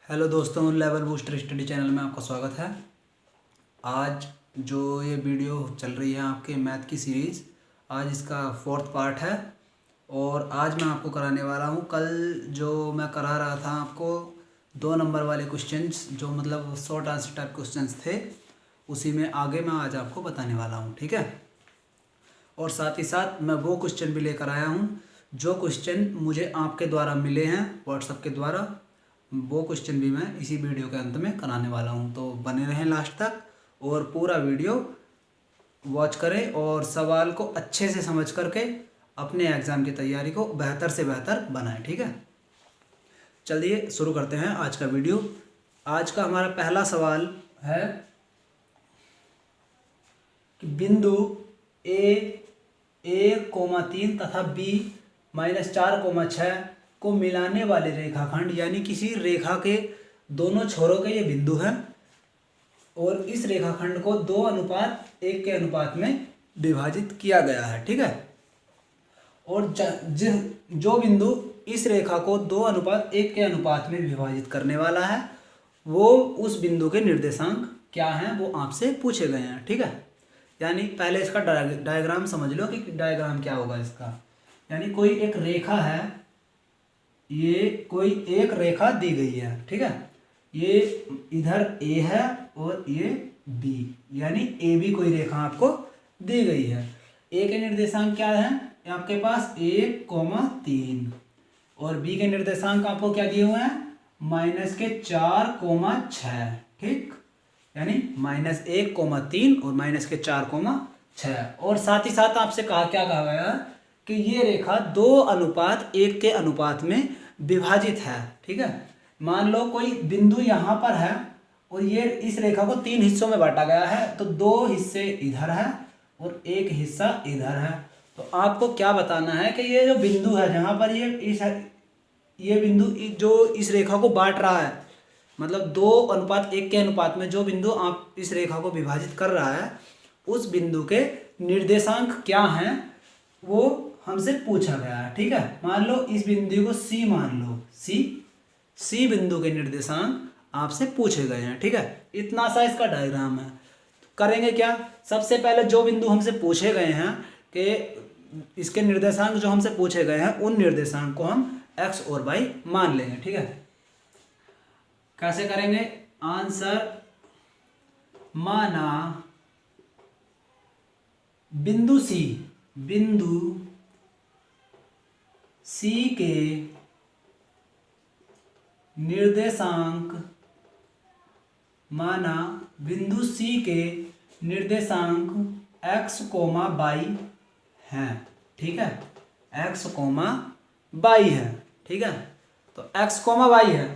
Hello दोस्तों, level booster study channel में आपका स्वागत है। आज जो ये वीडियो चल रही है आपके मैथ की सीरीज़, आज इसका 4th पार्ट है। और आज मैं आपको कराने वाला हूँ, कल जो मैं करा रहा था आपको 2 नंबर वाले क्वेश्चंस, जो मतलब शॉर्ट आंसर टाइप क्वेश्चंस थे, उसी में आगे मैं आज आपको बताने वाला हूँ, ठीक है। और साथ ही साथ मैं वो क्वेश्चन भी लेकर आया हूँ जो क्वेश्चन मुझे आपके द्वारा मिले हैं व्हाट्सएप के द्वारा। वो क्वेश्चन भी मैं इसी वीडियो के अंत में कराने वाला हूँ, तो बने रहें लास्ट तक और पूरा वीडियो वॉच करें और सवाल को अच्छे से समझ करके अपने एग्ज़ाम की तैयारी को बेहतर से बेहतर बनाएं, ठीक है। चलिए शुरू करते हैं आज का वीडियो। आज का हमारा पहला सवाल है कि बिंदु A 3 तथा B-4, 6 को मिलाने वाले रेखाखंड, यानी किसी रेखा के दोनों छोरों के ये बिंदु हैं और इस रेखाखंड को 2:1 के अनुपात में विभाजित किया गया है, ठीक है। और जो बिंदु इस रेखा को 2:1 के अनुपात में विभाजित करने वाला है, वो उस बिंदु के निर्देशांक क्या हैं वो आपसे पूछे गए हैं, ठीक है। यानी पहले इसका डायग्राम समझ लो कि डायग्राम क्या होगा इसका। यानी कोई एक रेखा है, ये कोई एक रेखा दी गई है, ठीक है। ये इधर A है और ये B, यानी AB कोई रेखा आपको दी गई है। A के निर्देशांक क्या है आपके पास 1,3 और B के निर्देशांक आपको क्या दिए हुए हैं -4,6, ठीक। यानी -1,3 और -4,6। और साथ ही साथ आपसे क्या कहा गया कि ये रेखा 2:1 के अनुपात में विभाजित है, ठीक है। मान लो कोई बिंदु यहाँ पर है और ये इस रेखा को 3 हिस्सों में बांटा गया है, तो 2 हिस्से इधर है और 1 हिस्सा इधर है। तो आपको क्या बताना है कि ये जो बिंदु है जहाँ पर ये बिंदु जो इस रेखा को बांट रहा है, मतलब 2:1 के अनुपात में जो बिंदु आप इस रेखा को विभाजित कर रहा है, उस बिंदु के निर्देशांक क्या हैं वो हमसे पूछा गया है, ठीक है। मान लो इस बिंदु को C मान लो, C बिंदु के निर्देशांक आपसे पूछे गए हैं, ठीक है। इतना सा इसका डायग्राम है। करेंगे क्या, सबसे पहले जो बिंदु हमसे पूछे गए हैं कि इसके निर्देशांक जो हमसे पूछे गए हैं, उन निर्देशांक को हम x और y मान लेंगे, ठीक है। कैसे करेंगे, आंसर माना बिंदु C के निर्देशांक, माना बिंदु C के निर्देशांक x, y हैं, ठीक है। x, y है, ठीक है। तो x, y है,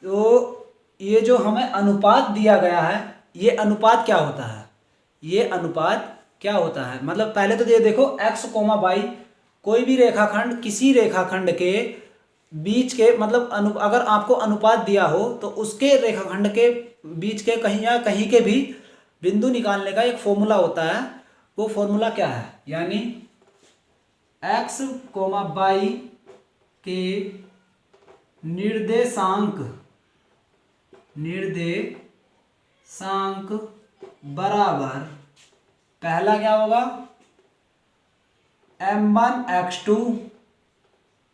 तो ये जो हमें अनुपात दिया गया है, ये अनुपात क्या होता है, ये अनुपात क्या होता है, मतलब पहले तो ये देखो x, y, कोई भी रेखाखंड किसी रेखाखंड के बीच के, मतलब अगर आपको अनुपात दिया हो तो उसके रेखाखंड के बीच के कहीं या कहीं के भी बिंदु निकालने का एक फॉर्मूला होता है। वो फॉर्मूला क्या है, यानी x, y के निर्देशांक बराबर, पहला क्या होगा m1x2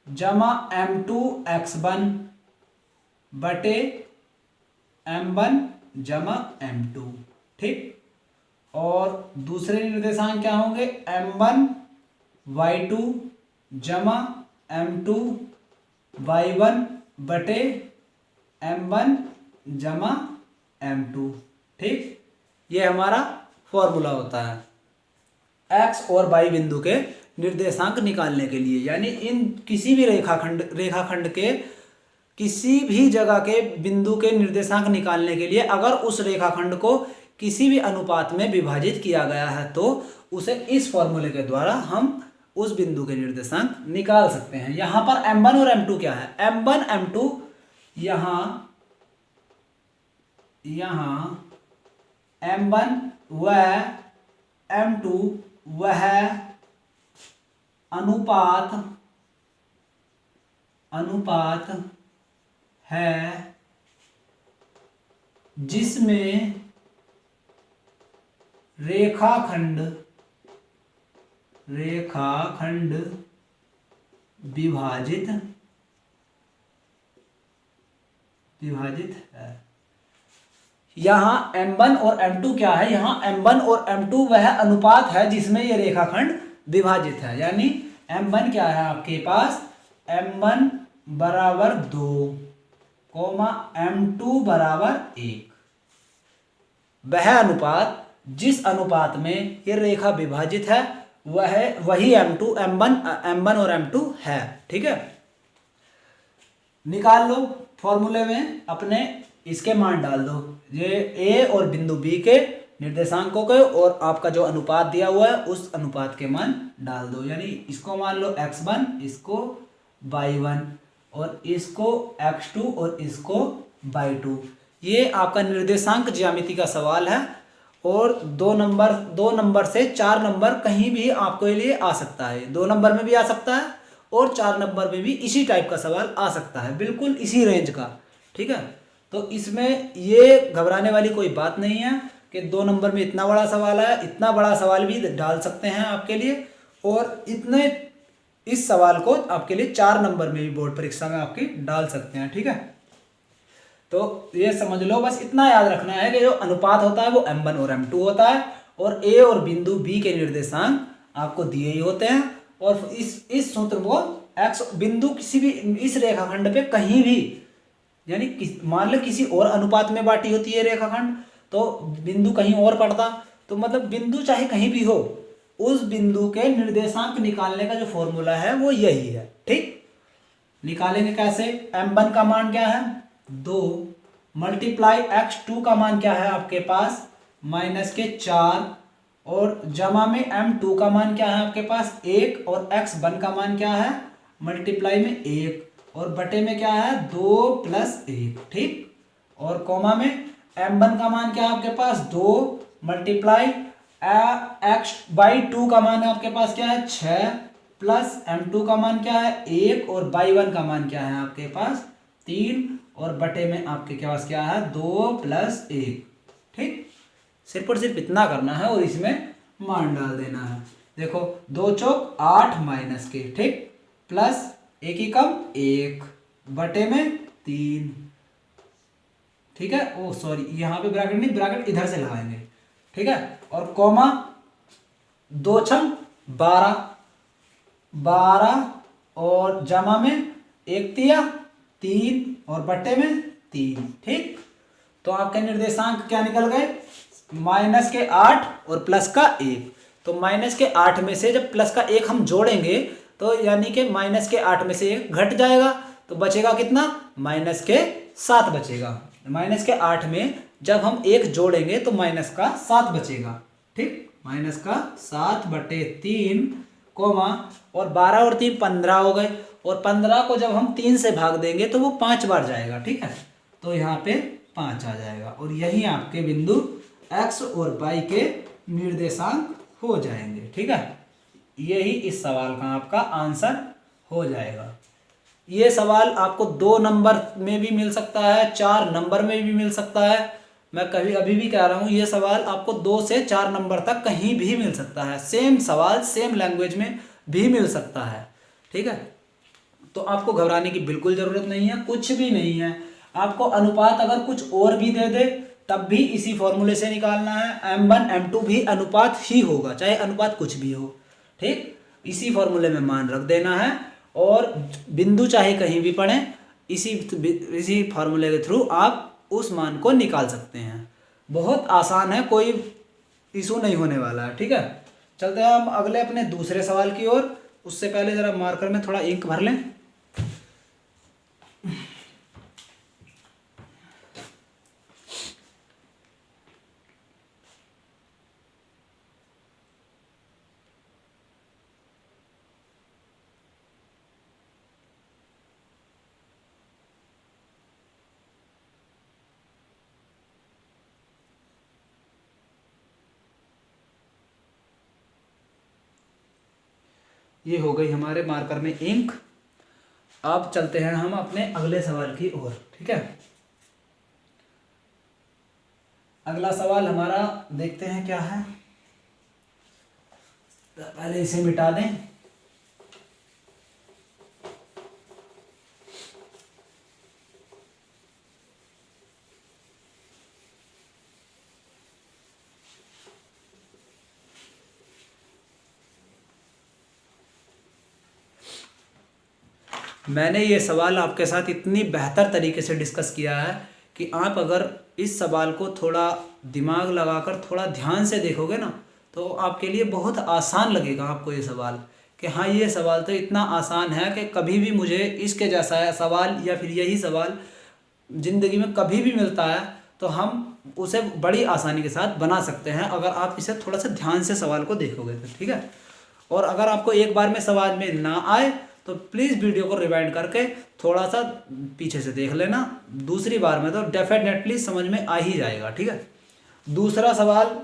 जमा m2x1 बटे m1 जमा m2, ठीक। और दूसरे निर्देशांक क्या होंगे m1y2 जमा m2y1 बटे m1 जमा m2, ठीक। ये हमारा फॉर्मूला होता है x और y बिंदु के निर्देशांक निकालने के लिए। यानी इन किसी भी रेखाखंड के किसी भी जगह के बिंदु के निर्देशांक निकालने के लिए अगर उस रेखाखंड को किसी भी अनुपात में विभाजित किया गया है, तो उसे इस फॉर्मूले के द्वारा हम उस बिंदु के निर्देशांक निकाल सकते हैं। यहाँ पर m1 और m2 क्या है, m1 m2 यहाँ m1 वह m2 वह अनुपात है जिसमें रेखाखंड विभाजित है। यहां M1 और M2 क्या है, यहां M1 और M2 वह अनुपात है जिसमें ये रेखाखंड विभाजित है। यानी M1 क्या है आपके पास, M1 बराबर 2 M2 बराबर 1। वह अनुपात जिस अनुपात में ये रेखा विभाजित है वही M1 और M2 है। ठीक है, निकाल लो फॉर्मूले में अपने, इसके मान डाल दो, ये A और बिंदु B के निर्देशांकों के और आपका जो अनुपात दिया हुआ है उस अनुपात के मान डाल दो। यानी इसको मान लो x1, इसको y1 और इसको x2 और इसको y2। ये आपका निर्देशांक ज्यामिति का सवाल है और 2 नंबर से 4 नंबर कहीं भी आपके लिए आ सकता है। 2 नंबर में भी आ सकता है और 4 नंबर में भी इसी टाइप का सवाल आ सकता है, बिल्कुल इसी रेंज का। ठीक है, तो इसमें ये घबराने वाली कोई बात नहीं है कि 2 नंबर में इतना बड़ा सवाल है, इतना बड़ा सवाल भी डाल सकते हैं आपके लिए, और इस सवाल को आपके लिए 4 नंबर में भी बोर्ड परीक्षा में आपकी डाल सकते हैं। ठीक है, तो ये समझ लो, बस इतना याद रखना है कि जो अनुपात होता है वो M1 और M2 होता है और A और बिंदु B के निर्देशांक आपको दिए ही होते हैं। और इस सूत्र को x बिंदु किसी भी इस रेखाखंड पे कहीं भी, यानी मान लो किसी और अनुपात में बांटी होती है रेखाखंड, तो बिंदु कहीं और पड़ता, तो मतलब बिंदु चाहे कहीं भी हो, उस बिंदु के निर्देशांक निकालने का जो फॉर्मूला है वो यही है। ठीक, निकालेंगे कैसे, M1 का मान क्या है 2 मल्टीप्लाई x2 का मान क्या है आपके पास -4 और जमा में M2 का मान क्या है आपके पास 1 और x1 का मान क्या है मल्टीप्लाई में 1 और बटे में क्या है 2 + 1। ठीक, और कॉमा में M1 का मान क्या है आपके पास 2 मल्टीप्लाई x/2 का मान आपके पास क्या है 6 प्लस M2 का मान क्या है 1 और y1 का मान क्या है आपके पास 3 और बटे में आपके पास क्या है 2 + 1। ठीक, सिर्फ और सिर्फ इतना करना है और इसमें मान डाल देना है। देखो 2 चौक 8 माइनस के, ठीक, प्लस 1 ही कम 1 बटे में 3। ठीक है, ओ सॉरी यहाँ पे ब्रैकेट नहीं, ब्रैकेट इधर से लगाएंगे। ठीक है, और कॉमा 2 छम 12 और जमा में 1 तिया 3 और बटे में 3। ठीक, तो आपके निर्देशांक क्या निकल गए -8 और +1। तो -8 में से जब +1 हम जोड़ेंगे तो यानी कि -8 में से 1 घट जाएगा, तो बचेगा कितना -7 बचेगा। -8 में जब हम 1 जोड़ेंगे तो -7 बचेगा। ठीक, -7/3 कोमा और 12 और 3 15 हो गए, और 15 को जब हम 3 से भाग देंगे तो वो 5 बार जाएगा। ठीक है, तो यहाँ पे 5 आ जाएगा और यही आपके बिंदु x और y के निर्देशांक हो जाएंगे। ठीक है, यही इस सवाल का आपका आंसर हो जाएगा। ये सवाल आपको 2 नंबर में भी मिल सकता है, 4 नंबर में भी मिल सकता है। मैं अभी भी कह रहा हूँ ये सवाल आपको 2 से 4 नंबर तक कहीं भी मिल सकता है। सेम सवाल सेम लैंग्वेज में भी मिल सकता है। ठीक है, तो आपको घबराने की बिल्कुल ज़रूरत नहीं है, कुछ भी नहीं है। आपको अनुपात अगर कुछ और भी दे दे तब भी इसी फॉर्मूले से निकालना है। M1 M2 भी अनुपात ही होगा, चाहे अनुपात कुछ भी हो। ठीक, इसी फॉर्मूले में मान रख देना है और बिंदु चाहे कहीं भी पड़े, इसी फॉर्मूले के थ्रू आप उस मान को निकाल सकते हैं। बहुत आसान है, कोई इशू नहीं होने वाला है। ठीक है, चलते हैं हम अगले अपने दूसरे सवाल की ओर। उससे पहले ज़रा मार्कर में थोड़ा इंक भर लें। ये हो गई हमारे मार्कर में इंक। अब चलते हैं हम अपने अगले सवाल की ओर। ठीक है, अगला सवाल हमारा देखते हैं क्या है। पहले इसे मिटा दें। मैंने ये सवाल आपके साथ इतनी बेहतर तरीके से डिस्कस किया है कि आप अगर इस सवाल को थोड़ा दिमाग लगाकर थोड़ा ध्यान से देखोगे ना तो आपके लिए बहुत आसान लगेगा आपको ये सवाल, कि हाँ ये सवाल तो इतना आसान है कि कभी भी मुझे इसके जैसा सवाल या फिर यही सवाल ज़िंदगी में कभी भी मिलता है तो हम उसे बड़ी आसानी के साथ बना सकते हैं अगर आप इसे थोड़ा सा ध्यान से सवाल को देखोगे तो, ठीक है। और अगर आपको एक बार में समझ में ना आए तो प्लीज़ वीडियो को रिवाइंड करके थोड़ा सा पीछे से देख लेना, दूसरी बार में तो डेफिनेटली समझ में आ ही जाएगा, ठीक है। दूसरा सवाल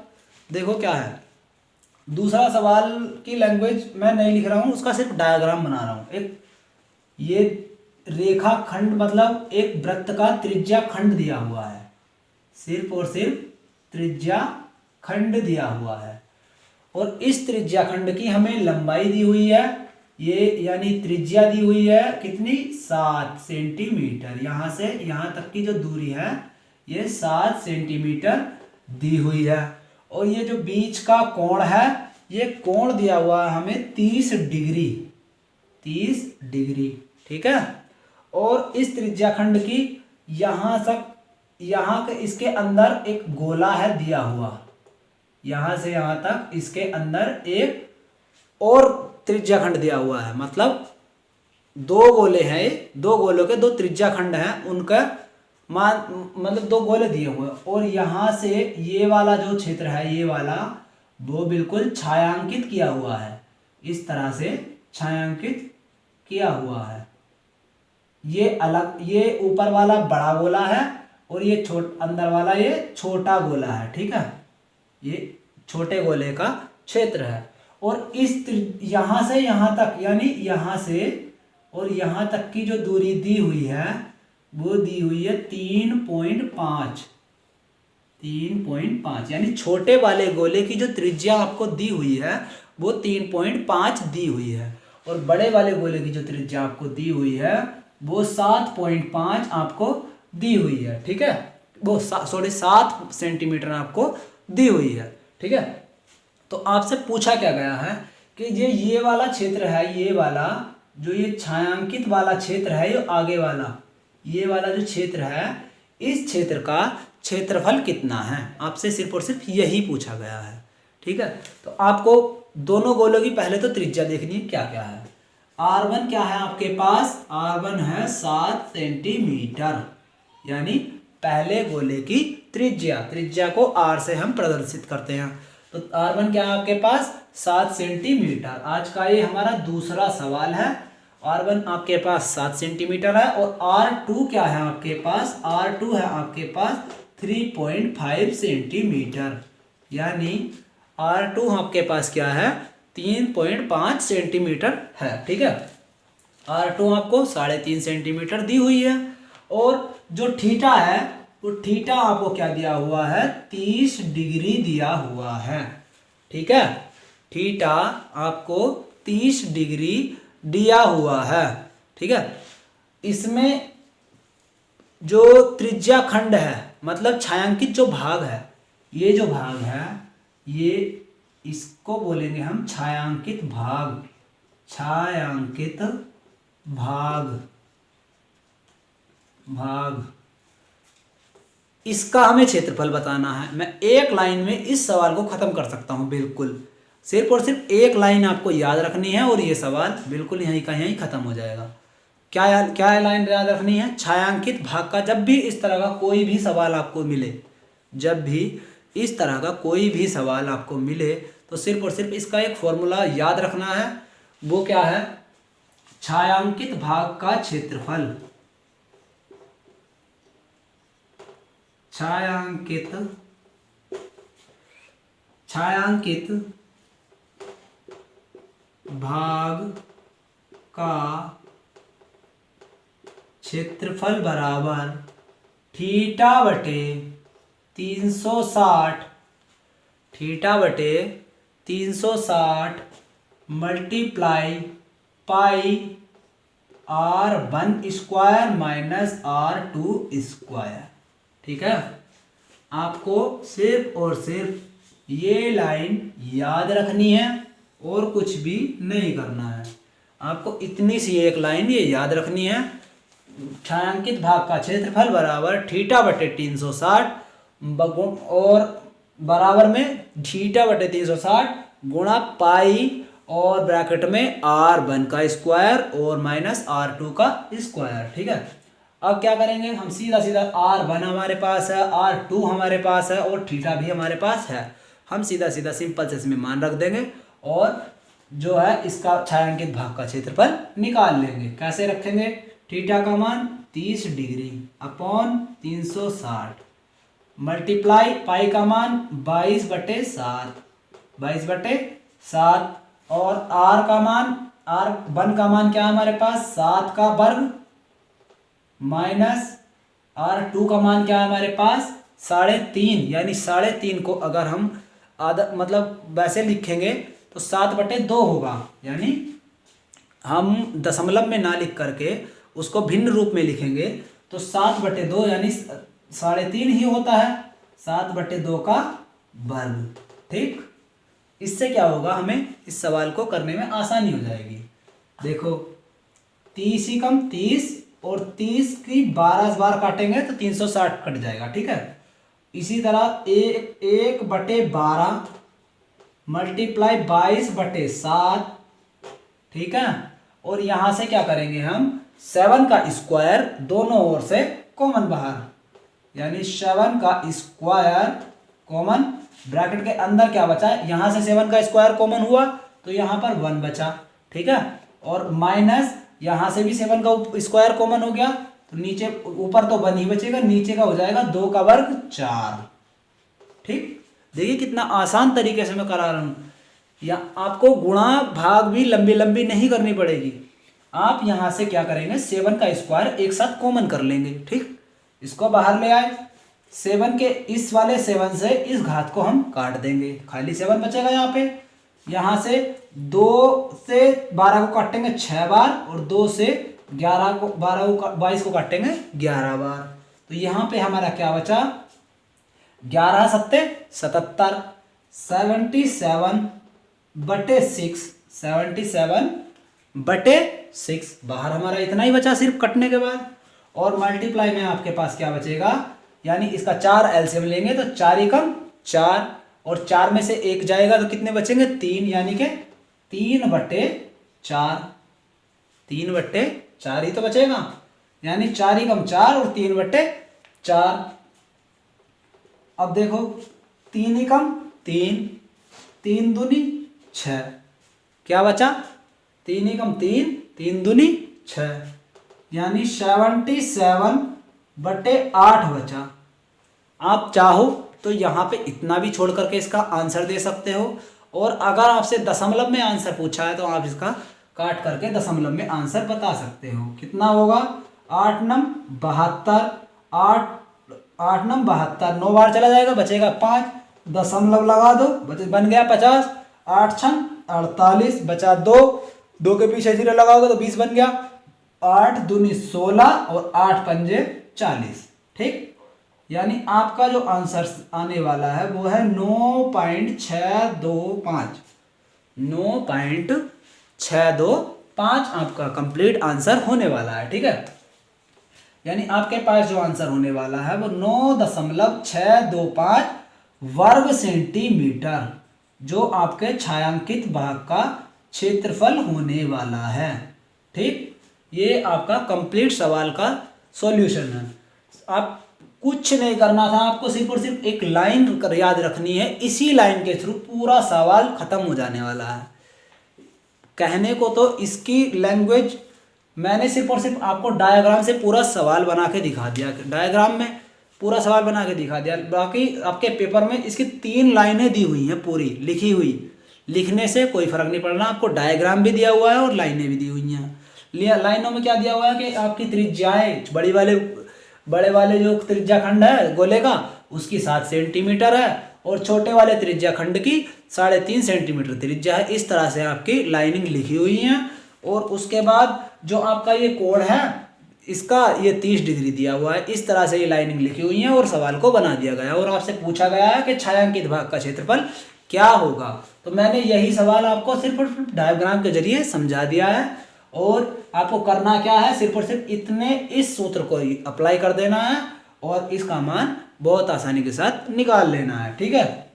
देखो क्या है। दूसरा सवाल की लैंग्वेज मैं नहीं लिख रहा हूँ, उसका सिर्फ डायग्राम बना रहा हूँ। एक ये रेखा खंड मतलब एक वृत्त का त्रिज्या खंड दिया हुआ है, सिर्फ और सिर्फ त्रिज्या खंड दिया हुआ है और इस त्रिज्या खंड की हमें लंबाई दी हुई है, ये यानी त्रिज्या दी हुई है कितनी 7 सेंटीमीटर। यहाँ से यहाँ तक की जो दूरी है ये 7 सेंटीमीटर दी हुई है और ये जो बीच का कोण है ये कोण दिया हुआ है हमें 30 डिग्री, 30 डिग्री, ठीक है। और इस त्रिज्या खंड की यहाँ तक यहाँ के इसके अंदर एक गोला है दिया हुआ, यहाँ से यहाँ तक इसके अंदर एक और त्रिज्या खंड दिया हुआ है, मतलब दो गोले हैं, दो गोलों के दो त्रिज्या खंड हैं, उनका मतलब दो गोले दिए हुए हैं और यहाँ से ये वाला जो क्षेत्र है ये वाला वो बिल्कुल छायांकित किया हुआ है, इस तरह से छायांकित किया हुआ है। ये अलग, ये ऊपर वाला बड़ा गोला है और ये अंदर वाला ये छोटा गोला है, ठीक है। ये छोटे गोले का क्षेत्र है और इस यहाँ से यहाँ तक यानी यहाँ से और यहाँ तक की जो दूरी दी हुई है वो दी हुई है 3.5, 3.5 यानी छोटे वाले गोले की जो त्रिज्या आपको दी हुई है वो 3.5 दी हुई है और बड़े वाले गोले की जो त्रिज्या आपको दी हुई है वो 7.5 आपको दी हुई है, ठीक है। वो 7 सेंटीमीटर आपको दी हुई है, ठीक है। तो आपसे पूछा क्या गया है कि ये वाला क्षेत्र है, ये वाला जो ये छायांकित वाला क्षेत्र है, ये आगे वाला ये वाला जो क्षेत्र है इस क्षेत्र का क्षेत्रफल कितना है, आपसे सिर्फ और सिर्फ यही पूछा गया है, ठीक है। तो आपको दोनों गोलों की पहले तो त्रिज्या देखनी है क्या क्या है। R1 क्या है आपके पास, R1 है 7 सेंटीमीटर, यानी पहले गोले की त्रिज्या को R से हम प्रदर्शित करते हैं। तो R1 क्या है आपके पास 7 सेंटीमीटर। आज का ये हमारा दूसरा सवाल है। R1 आपके पास 7 सेंटीमीटर है और R2 क्या है आपके पास, R2 है आपके पास 3.5 सेंटीमीटर, यानी R2 आपके पास क्या है 3.5 सेंटीमीटर है, ठीक है। R2 आपको 3.5 सेंटीमीटर दी हुई है और जो थीटा है वो थीटा आपको क्या दिया हुआ है 30 डिग्री दिया हुआ है, ठीक है। थीटा आपको 30 डिग्री दिया हुआ है, ठीक है। इसमें जो त्रिज्या खंड है मतलब छायांकित जो भाग है, ये जो भाग है ये इसको बोलेंगे हम छायांकित भाग, छायांकित भाग, इसका हमें क्षेत्रफल बताना है। मैं एक लाइन में इस सवाल को खत्म कर सकता हूं, बिल्कुल सिर्फ और सिर्फ एक लाइन आपको याद रखनी है और ये सवाल बिल्कुल यहीं का यहीं खत्म हो जाएगा। क्या लाइन याद रखनी है, छायांकित भाग का जब भी इस तरह का कोई भी सवाल आपको मिले, जब भी इस तरह का कोई भी सवाल आपको मिले तो सिर्फ और सिर्फ इसका एक फॉर्मूला याद रखना है। वो क्या है, छायांकित भाग का क्षेत्रफल, छायांकित भाग का क्षेत्रफल बराबर थीटा बटे 360 थीटा बटे 360 multiply pi R1 square minus R2 square. ठीक है, आपको सिर्फ और सिर्फ ये लाइन याद रखनी है और कुछ भी नहीं करना है। आपको इतनी सी एक लाइन ये याद रखनी है, छायांकित भाग का क्षेत्रफल बराबर थीटा बटे 360 और बराबर में थीटा बटे 360 गुणा पाई और ब्रैकेट में R1 का स्क्वायर और माइनस R2 का स्क्वायर। ठीक है, अब क्या करेंगे हम, सीधा सीधा R1 हमारे पास है, R2 हमारे पास है और थीटा भी हमारे पास है। हम सीधा सीधा सिंपल से इसमें मान रख देंगे और जो है इसका छायांकित भाग का क्षेत्रफल निकाल लेंगे। कैसे रखेंगे, थीटा का मान 30 डिग्री अपॉन 360 मल्टीप्लाई पाई का मान 22/7 22/7 और R का मान, R1 का मान क्या है हमारे पास 7 का वर्ग माइनस R2 का मान क्या है हमारे पास 3.5, यानी 3.5 को अगर हम आधा मतलब वैसे लिखेंगे तो 7/2 होगा, यानी हम दशमलव में ना लिख करके उसको भिन्न रूप में लिखेंगे तो 7/2 यानी 3.5 ही होता है, 7/2 का वर्ग। ठीक, इससे क्या होगा, हमें इस सवाल को करने में आसानी हो जाएगी। देखो 30 ही कम 30 और 30 की 12 बार काटेंगे तो 360 कट जाएगा। ठीक है, इसी तरह 1/12 मल्टीप्लाई 22/7। ठीक है, और यहां से क्या करेंगे हम 7 का स्क्वायर दोनों ओर से कॉमन बाहर, यानी 7 का स्क्वायर कॉमन, ब्रैकेट के अंदर क्या बचा, यहां से 7 का स्क्वायर कॉमन हुआ तो यहां पर 1 बचा। ठीक है, और माइनस यहां से भी 7 का स्क्वायर कॉमन हो गया तो नीचे ऊपर तो 1 ही बचेगा, नीचे का हो जाएगा 2 का वर्ग 4। ठीक, देखिए कितना आसान तरीके से मैं करा रहा हूं। या आपको गुणा भाग भी लंबी लंबी नहीं करनी पड़ेगी, आप यहां से क्या करेंगे 7 का स्क्वायर एक साथ कॉमन कर लेंगे। ठीक, इसको बाहर ले आए, 7 के इस वाले 7 से इस घात को हम काट देंगे, खाली 7 बचेगा यहाँ पे। यहाँ से 2 से 12 को काटेंगे 6 बार और 2 से 11 को 12 को 22 को काटेंगे 11 बार, तो यहाँ पे हमारा क्या बचा 11 सत्ते 77, 77/6 77/6 बाहर हमारा इतना ही बचा सिर्फ कटने के बाद। और मल्टीप्लाई में आपके पास क्या बचेगा, यानी इसका 4 एलसीएम लेंगे तो 4 एकम 4 और 4 में से 1 जाएगा तो कितने बचेंगे 3, यानी कि 3/4 3/4 ही तो बचेगा, यानी 4 एकम 4 और 3/4। अब देखो 3 एकम 3 3 दूनी 6, क्या बचा 3 एकम 3 3 दूनी 6, यानी 77/8 बचा। आप चाहो तो यहाँ पे इतना भी छोड़ करके इसका आंसर दे सकते हो, और अगर आपसे दशमलव में आंसर पूछा है तो आप इसका काट करके दशमलव में आंसर बता सकते हो। कितना होगा 8 9 72, 8 9 72, 9 बार चला जाएगा बचेगा 5, दशमलव लगा दो बन गया 50, 8 6 48 बचा 2, 2 के पीछे 0 लगाओगे तो 20 बन गया, 8 दूनी 16 और 8 पंजे 40। ठीक, यानी आपका जो आंसर आने वाला है वो है 9.625 9.625 आपका कंप्लीट आंसर होने वाला है। ठीक है, यानी आपके पास जो आंसर होने वाला है वो 9.625 वर्ग सेंटीमीटर जो आपके छायांकित भाग का क्षेत्रफल होने वाला है। ठीक, ये आपका कंप्लीट सवाल का सॉल्यूशन है। आप कुछ नहीं करना था, आपको सिर्फ और सिर्फ एक लाइन याद रखनी है, इसी लाइन के थ्रू पूरा सवाल खत्म हो जाने वाला है। कहने को तो इसकी लैंग्वेज मैंने सिर्फ और सिर्फ आपको डायग्राम से पूरा सवाल बना के दिखा दिया, डायग्राम में पूरा सवाल बना के दिखा दिया। बाकी आपके पेपर में इसकी 3 लाइनें दी हुई हैं पूरी लिखी हुई, लिखने से कोई फर्क नहीं पड़ना, आपको डायग्राम भी दिया हुआ है और लाइनें भी दी हुई हैं। लाइनों में क्या दिया हुआ है कि आपकी त्रिज्याएं बड़े वाले जो त्रिज्या खंड है गोले का उसकी 7 सेंटीमीटर है और छोटे वाले त्रिज्या खंड की 3.5 सेंटीमीटर त्रिज्या है। इस तरह से आपकी लाइनिंग लिखी हुई है। और उसके बाद जो आपका ये कोण है इसका ये 30 डिग्री दिया हुआ है। इस तरह से ये लाइनिंग लिखी हुई है और सवाल को बना दिया गया है। और आपसे पूछा गया है कि छायांकित भाग का क्षेत्रफल क्या होगा। तो मैंने यही सवाल आपको सिर्फ और सिर्फ डायग्राम के जरिए समझा दिया है। और आपको करना क्या है, सिर्फ और सिर्फ इतने इस सूत्र को अप्लाई कर देना है और इसका मान बहुत आसानी के साथ निकाल लेना है। ठीक है,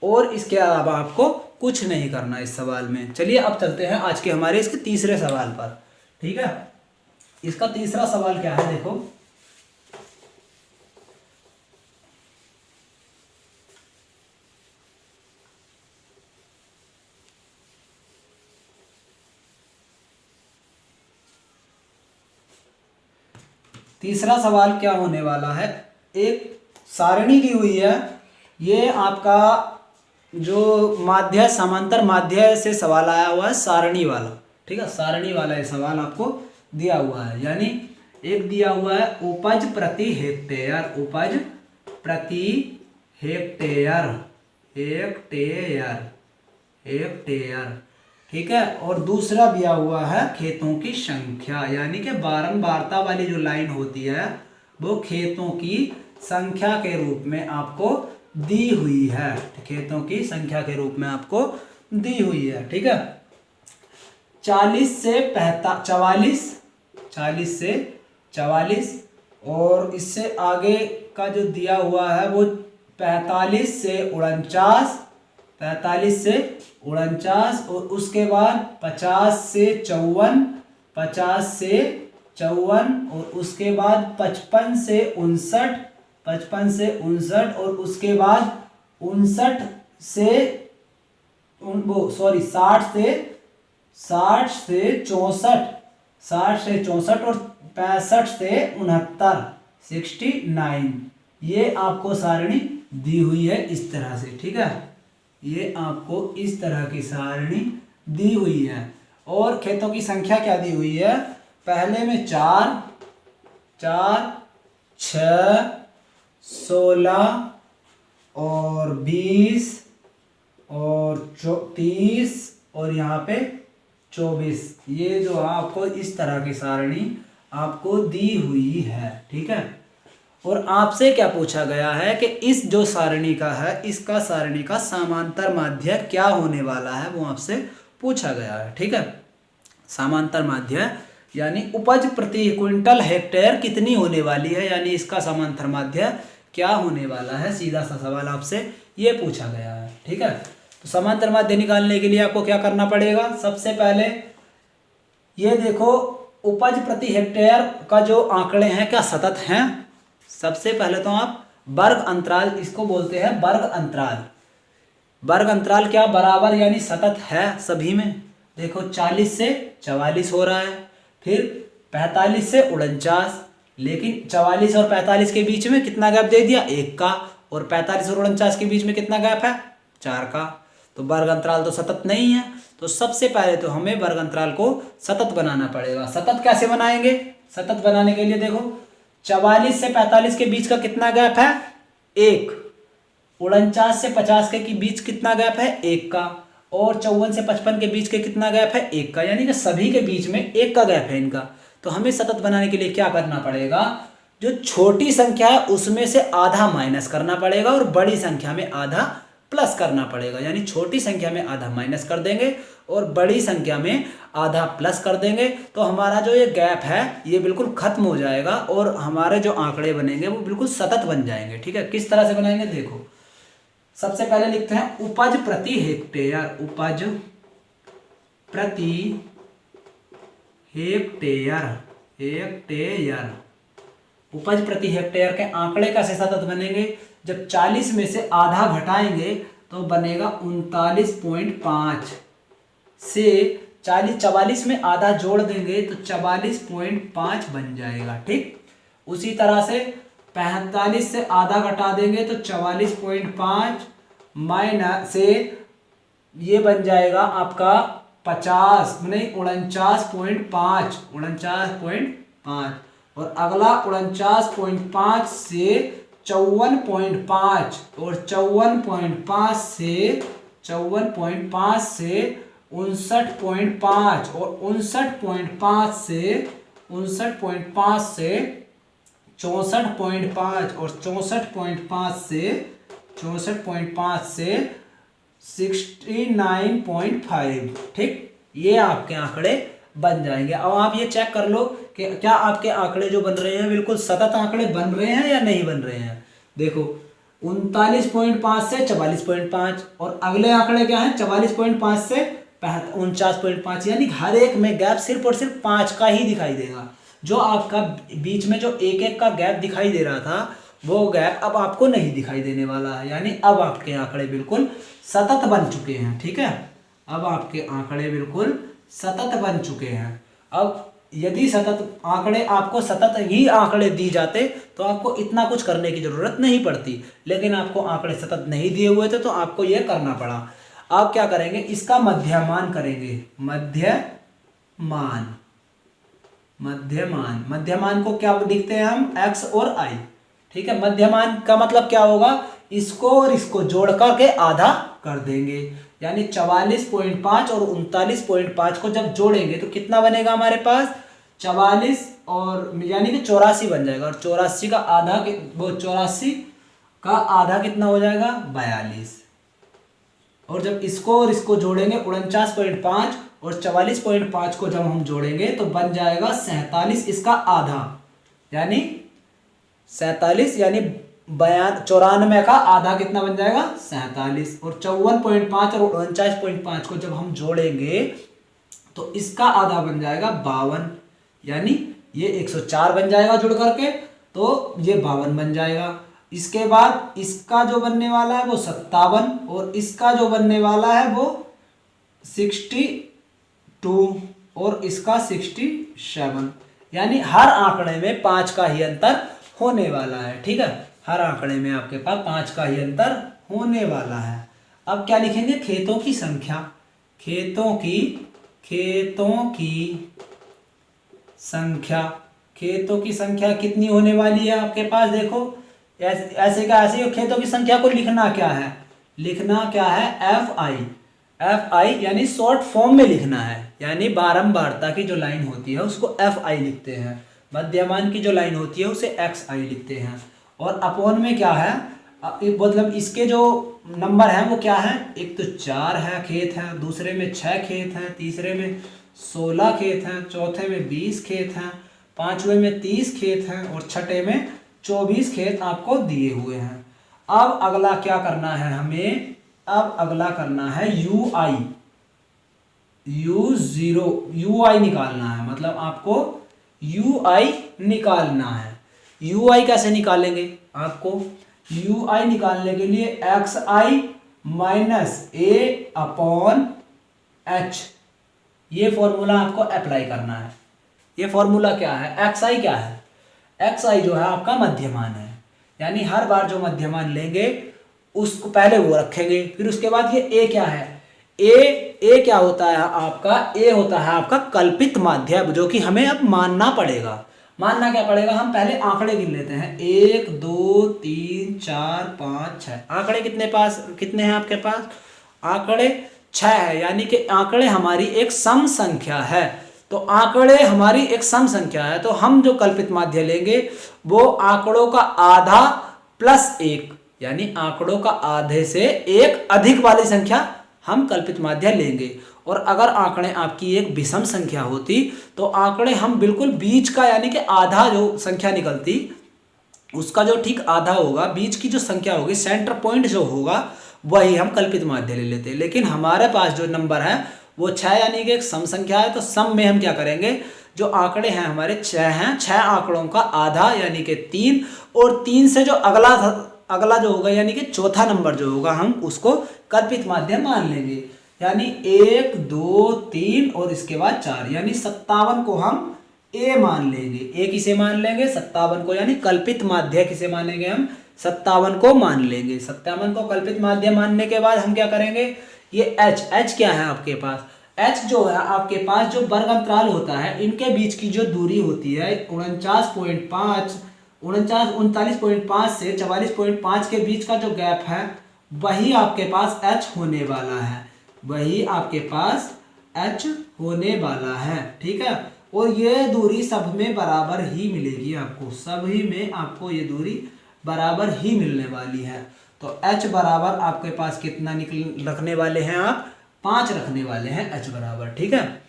और इसके अलावा आपको कुछ नहीं करना इस सवाल में। चलिए अब चलते हैं आज के हमारे इसके तीसरे सवाल पर। ठीक है, इसका तीसरा सवाल क्या है, देखो तीसरा सवाल क्या होने वाला है। एक सारणी दी हुई है, ये आपका जो माध्य समांतर माध्य से सवाल आया हुआ है सारणी वाला। ठीक है, सारणी वाला ये सवाल आपको दिया हुआ है। यानी एक दिया हुआ है उपज प्रति हेक्टेयर, उपज प्रति हेक्टेयर, हेक्टेयर। ठीक है, और दूसरा दिया हुआ है खेतों की संख्या, यानी कि बारंबारता वाली जो लाइन होती है वो खेतों की संख्या के रूप में आपको दी हुई है। खेतों की संख्या के रूप में आपको दी हुई है। ठीक है, 40 से 44 और इससे आगे का जो दिया हुआ है वो 45 से 49 और उसके बाद 50 से 54 और उसके बाद 55 से 59 और उसके बाद 60 से 64 और 65 से 69 ये आपको सारणी दी हुई है इस तरह से। ठीक है, ये आपको इस तरह की सारणी दी हुई है। और खेतों की संख्या क्या दी हुई है, पहले में 4, 6, 16 और 20 और 30 और यहाँ पे 24, ये जो है आपको इस तरह की सारणी आपको दी हुई है। ठीक है, और आपसे क्या पूछा गया है कि इस जो सारणी का है इसका सारणी का समांतर माध्य क्या होने वाला है, वो आपसे पूछा गया है। ठीक है, समांतर माध्य यानी उपज प्रति क्विंटल हेक्टेयर कितनी होने वाली है, यानी इसका समांतर माध्य क्या होने वाला है, सीधा सा सवाल आपसे ये पूछा गया है। ठीक है, तो समांतर माध्य निकालने के लिए आपको क्या करना पड़ेगा, सबसे पहले ये देखो उपज प्रति हेक्टेयर का जो आंकड़े हैं क्या सतत हैं। सबसे पहले तो आप वर्ग अंतराल, इसको बोलते हैं वर्ग अंतराल। वर्ग अंतराल क्या, बराबर यानी सतत है सभी में। देखो 40 से 44 हो रहा है, फिर 45 से 49, लेकिन 44 और 45 के बीच में कितना गैप दे दिया, 1 का, और 45 और 49 के बीच में कितना गैप है, 4 का। तो वर्ग अंतराल तो सतत नहीं है। तो सबसे पहले तो हमें वर्ग अंतराल को सतत बनाना पड़ेगा। सतत कैसे बनाएंगे, सतत बनाने के लिए देखो 44 से 45 के बीच का कितना गैप है, 1, 49 से 50 के बीच कितना गैप है, 1 का, और 54 से 55 के बीच के कितना गैप है, 1 का, यानी कि सभी के बीच में 1 का गैप है इनका। तो हमें सतत बनाने के लिए क्या करना पड़ेगा, जो छोटी संख्या है उसमें से आधा माइनस करना पड़ेगा और बड़ी संख्या में आधा प्लस करना पड़ेगा। यानी छोटी संख्या में आधा माइनस कर देंगे और बड़ी संख्या में आधा प्लस कर देंगे, तो हमारा जो ये गैप है ये बिल्कुल खत्म हो जाएगा और हमारे जो आंकड़े बनेंगे वो बिल्कुल सतत बन जाएंगे। ठीक है, किस तरह से बनाएंगे, देखो सबसे पहले लिखते हैं उपज प्रति हेक्टेयर, उपज प्रति हेक्टेयर, उपज प्रति हेक्टेयर के आंकड़े कैसे सतत बनेंगे, जब 40 में से आधा घटाएंगे तो बनेगा 39.5 से 44 में आधा जोड़ देंगे तो 44.5 बन जाएगा। ठीक, उसी तरह से 45 से आधा घटा देंगे तो 44.5 माइनस से ये बन जाएगा आपका 50 नहीं 49.5 और अगला 49.5 से 54.5 और 54.5 से 54.5 से 59.5 और 59.5 से 59.5 से 64.5 और 64.5 से 64.5 से 69.5। ठीक, ये आपके आंकड़े बन जाएंगे। अब आप ये चेक कर लो कि क्या आपके आंकड़े जो बन रहे हैं बिल्कुल सतत आंकड़े बन रहे हैं या नहीं बन रहे हैं। देखो 39.5 से 44.5 और अगले आंकड़े क्या है 44.5 से 49.5, यानी हर एक में गैप सिर्फ और सिर्फ 5 का ही दिखाई देगा। जो आपका बीच में जो एक एक का गैप दिखाई दे रहा था वो गैप अब आपको नहीं दिखाई देने वाला है, यानी अब आपके आंकड़े बिल्कुल सतत बन चुके हैं। ठीक है, अब आपके आंकड़े बिल्कुल सतत बन चुके हैं। अब यदि सतत आंकड़े आपको सतत ही आंकड़े दी जाते तो आपको इतना कुछ करने की जरूरत नहीं पड़ती, लेकिन आपको आंकड़े सतत नहीं दिए हुए थे तो आपको यह करना पड़ा। आप क्या करेंगे, इसका मध्यमान करेंगे, मध्यमान। मध्यमान, मध्यमान को क्या लिखते हैं हम, x और i। ठीक है, मध्यमान का मतलब क्या होगा, इसको और इसको जोड़ करके आधा कर देंगे, यानी 44.5 और 39.5 को जब जोड़ेंगे तो कितना बनेगा हमारे पास 44 और यानी कि 84 बन जाएगा, और 84 का आधा वो 84 का आधा कितना हो जाएगा 42, और जब इसको और इसको जोड़ेंगे 49.5 और 44.5 को जब हम जोड़ेंगे तो बन जाएगा 47, इसका आधा यानी 47, यानी 94 का आधा कितना बन जाएगा 47, और 54.5 और 49.5 को जब हम जोड़ेंगे तो इसका आधा बन जाएगा 52, यानी ये 104 बन जाएगा जुड़ करके, तो ये 52 बन जाएगा। इसके बाद इसका जो बनने वाला है वो 57 और इसका जो बनने वाला है वो 62 और इसका 67, यानी हर आंकड़े में 5 का ही अंतर होने वाला है। ठीक है, हर आंकड़े में आपके पास 5 का ही अंतर होने वाला है। अब क्या लिखेंगे, खेतों की संख्या, खेतों की संख्या, खेतों की संख्या कितनी होने वाली है आपके पास। देखो ऐसे का ऐसे खेतों की संख्या को लिखना क्या है, एफ आई यानी शॉर्ट फॉर्म में लिखना है, यानी बारंबारता की जो लाइन होती है उसको एफ आई लिखते हैं, मध्यमान की जो लाइन होती है उसे एक्स आई लिखते हैं, और अपॉन में क्या है, मतलब इसके जो नंबर हैं वो क्या है, एक तो 4 है खेत है, दूसरे में 6 खेत हैं, तीसरे में 16 खेत हैं, चौथे में 20 खेत हैं, पांचवें में 30 खेत हैं और छठे में 24 खेत आपको दिए हुए हैं। अब अगला क्या करना है हमें, अब अगला करना है यू आई निकालना है, मतलब आपको यू आई निकालना है। यू आई कैसे निकालेंगे, आपको यू आई निकालने के लिए एक्स आई माइनस ए अपॉन एच, ये फॉर्मूला आपको अप्लाई करना है। ये फॉर्मूला क्या है, एक्स आई क्या है, एक्स आई जो है आपका मध्यमान है, यानी हर बार जो मध्यमान लेंगे उसको पहले वो रखेंगे, फिर उसके बाद ये ए क्या है, ए क्या होता है आपका, ए होता है आपका कल्पित माध्य, जो कि हमें अब मानना पड़ेगा। मानना क्या पड़ेगा, हम पहले आंकड़े गिन लेते हैं, 1 2 3 4 5 6 आंकड़े कितने हैं आपके पास, आंकड़े 6 है, यानी कि आंकड़े हमारी एक सम संख्या है। तो आंकड़े हमारी एक सम संख्या है, तो हम जो कल्पित माध्य लेंगे वो आंकड़ों का आधा प्लस 1, यानी आंकड़ों का आधे से एक अधिक वाली संख्या हम कल्पित माध्य लेंगे। और अगर आंकड़े आपकी एक विषम संख्या होती तो आंकड़े हम बिल्कुल बीच का, यानी कि आधा जो संख्या निकलती उसका जो ठीक आधा होगा, बीच की जो संख्या होगी, सेंटर पॉइंट जो होगा वही हम कल्पित माध्य ले लेते। लेकिन हमारे पास जो नंबर है वो 6, यानी कि एक सम संख्या है, तो सम में हम क्या करेंगे, जो आंकड़े हैं हमारे 6 हैं, 6 आंकड़ों का आधा यानी कि 3, और 3 से जो अगला जो होगा यानी कि चौथा नंबर जो होगा हम उसको कल्पित माध्य मान लेंगे, यानी 1 2 3 और इसके बाद 4, यानी 57 को हम ए मान लेंगे। ए किसे मान लेंगे, 57 को, यानी कल्पित माध्य किसे मानेंगे हम, 57 को मान लेंगे। 57 को कल्पित माध्य मानने के बाद हम क्या करेंगे, ये एच क्या है आपके पास, एच जो है आपके पास जो वर्ग अंतराल होता है इनके बीच की जो दूरी होती है 49.5 39.5 से 44.5 के बीच का जो गैप है वही आपके पास h होने वाला है, वही आपके पास h होने वाला है। ठीक है, और ये दूरी सब में बराबर ही मिलेगी आपको, सभी में आपको ये दूरी बराबर ही मिलने वाली है। तो h बराबर आपके पास कितना निकल रखने वाले हैं आप, 5 रखने वाले हैं h बराबर। ठीक है,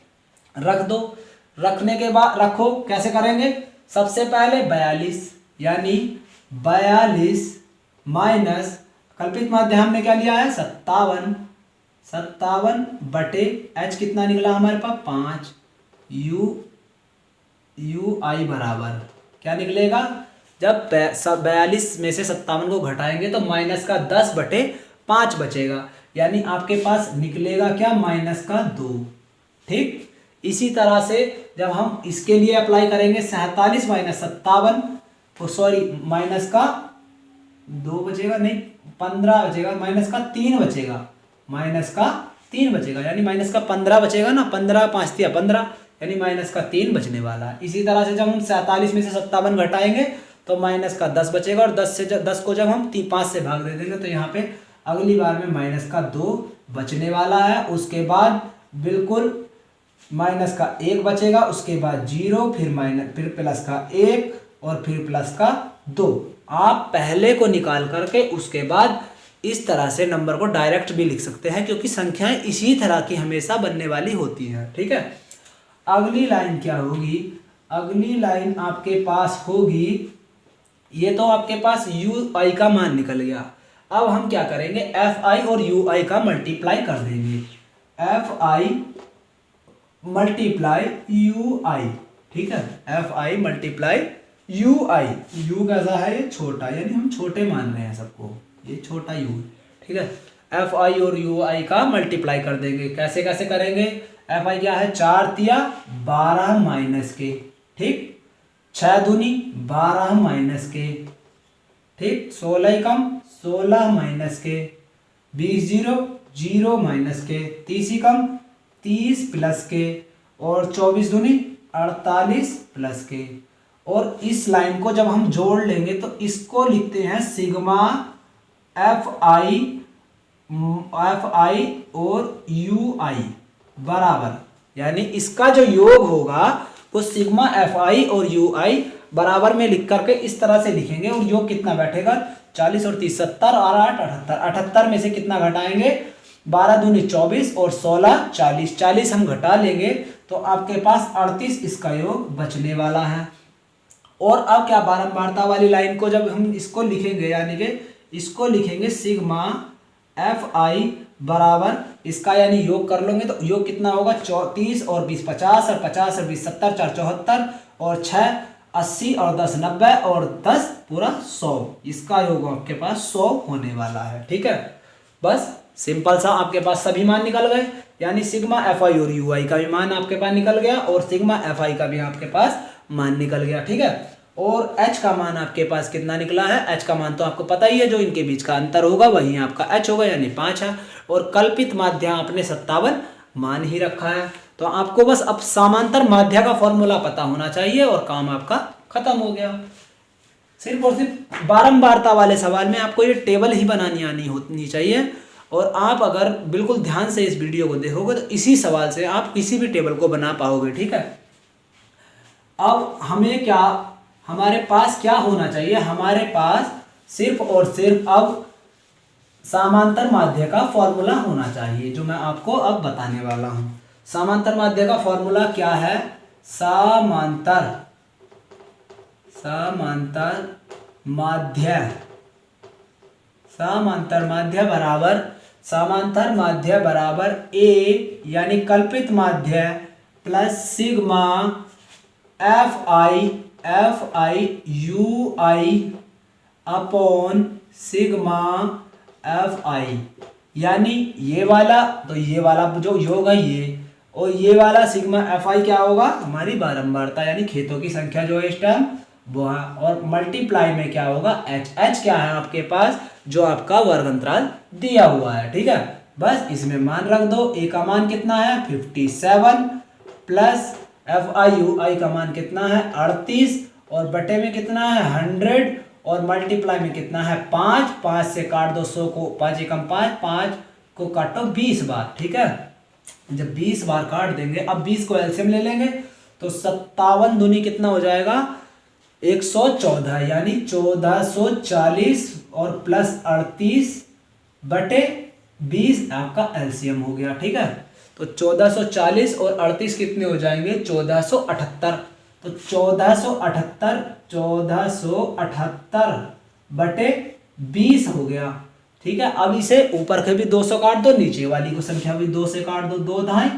रख दो। रखने के बाद रखो, कैसे करेंगे, सबसे पहले 42 यानी 42 माइनस कल्पित माध्य हमने क्या लिया है 57, 57 बटे h कितना निकला हमारे पास 5, यू आई बराबर क्या निकलेगा, जब 42 में से 57 को घटाएंगे तो माइनस का 10 बटे 5 बचेगा, यानी आपके पास निकलेगा क्या माइनस का 2। ठीक, इसी तरह से जब हम इसके लिए अप्लाई करेंगे 47 माइनस 57, तो सॉरी माइनस का 2 बचेगा, नहीं 15 बचेगा, माइनस का 3 बचेगा, माइनस का 3 बचेगा, यानी माइनस का 15 बचेगा ना, 15 5 दिया 15, यानी माइनस का 3 बचने वाला है। इसी तरह से जब हम 47 में से 57 घटाएंगे तो माइनस का 10 बचेगा, और 10 को जब हम 5 से भाग दे देंगे तो यहाँ पे अगली बार में माइनस का 2 बचने वाला है। उसके बाद बिल्कुल माइनस का 1 बचेगा, उसके बाद 0, फिर प्लस का 1 और फिर प्लस का 2। आप पहले को निकाल करके उसके बाद इस तरह से नंबर को डायरेक्ट भी लिख सकते हैं, क्योंकि संख्याएं इसी तरह की हमेशा बनने वाली होती हैं। ठीक है, अगली लाइन क्या होगी, अगली लाइन आपके पास होगी, ये तो आपके पास यू आई का मान निकल गया। अब हम क्या करेंगे, एफ आई और यू आई का मल्टीप्लाई कर देंगे, एफ आई मल्टीप्लाई यू आई। ठीक है, F I multiply you I, you कैसा है ये छोटा, यानी हम छोटे मान रहे हैं सबको, ये छोटा यू। ठीक है, एफ आई और यू आई का मल्टीप्लाई कर देंगे, कैसे कैसे करेंगे, एफ आई क्या है 4 तिया 12 माइनस के, ठीक 6 दूनी 12 माइनस के, ठीक 16 कम 16 माइनस के, 20 जीरो 0 माइनस के, 30 कम 30 प्लस के, और 24 दूनी 48 प्लस के। और इस लाइन को जब हम जोड़ लेंगे तो इसको लिखते हैं सिग्मा एफ आई और यू आई बराबर, यानी इसका जो योग होगा वो सिग्मा एफ आई और यू आई बराबर में लिख करके इस तरह से लिखेंगे। और योग कितना बैठेगा 40 और 30 70 और 8 78, 78 में से कितना घटाएंगे 12 दूनी 24 और 16 40, 40 हम घटा लेंगे तो आपके पास 38 इसका योग बचने वाला है। और अब क्या बारंबारता वाली लाइन को जब हम इसको लिखेंगे, यानी कि इसको लिखेंगे सिग्मा एफ आई बराबर इसका, यानी योग कर लोगे तो योग कितना होगा 30 और 20 50 और 50 और 20 70 4 74 और 6 80 और 10 90 और 10 पूरा 100, इसका योग आपके पास 100 होने वाला है। ठीक है, बस सिंपल सा आपके पास सभी मान निकल गए, यानी सिग्मा एफ आई और यू आई का भी मान आपके पास निकल गया और सिग्मा एफ आई का भी आपके पास मान निकल गया। ठीक है, और h का मान आपके पास कितना निकला है, h का मान तो आपको पता ही है, जो इनके बीच का अंतर होगा वही आपका h होगा, यानी 5 है। और कल्पित माध्य आपने 57 मान ही रखा है। तो आपको बस अब समांतर माध्य का फॉर्मूला पता होना चाहिए और काम आपका खत्म हो गया। सिर्फ और सिर्फ बारंबारता वाले सवाल में आपको ये टेबल ही बनानी आनी होनी चाहिए, और आप अगर बिल्कुल ध्यान से इस वीडियो को देखोगे तो इसी सवाल से आप किसी भी टेबल को बना पाओगे। ठीक है, अब हमें क्या, हमारे पास क्या होना चाहिए, हमारे पास सिर्फ और सिर्फ अब समांतर माध्य का फॉर्मूला होना चाहिए, जो मैं आपको अब बताने वाला हूं। समांतर माध्य का फॉर्मूला क्या है, समांतर माध्य बराबर ए, यानी कल्पित माध्य plus sigma F I you I upon sigma F I, यानी ये वाला तो ये वाला जो योग है ये, और ये वाला सिग्मा एफ आई क्या होगा हमारी बारंबारता, यानी खेतों की संख्या जो है इस टाइम वो है, और मल्टीप्लाई में क्या होगा एच क्या है आपके पास, जो आपका वर्ग अंतराल दिया हुआ है। ठीक है, बस इसमें मान रख दो, ए का मान कितना है 57 प्लस एफ आई यू आई का मान कितना है 38, और बटे में कितना है 100 और मल्टीप्लाई में कितना है 5, 5 से काट दो 100 को, 5 एकम 5, 5 को काटो 20 बार, ठीक है। जब 20 बार काट देंगे, अब 20 को एलसीएम ले लेंगे तो 57 दूनी कितना हो जाएगा 114, यानी 1440 और प्लस 38 बटे 20 आपका एलसीएम हो गया, ठीक है। तो 1440 और 38 कितने हो जाएंगे 1478, तो 1478 बटे 20 हो गया, ठीक है। अब इसे ऊपर के भी 200 काट दो, नीचे वाली को संख्या भी 2 से काट दो, 2 धाई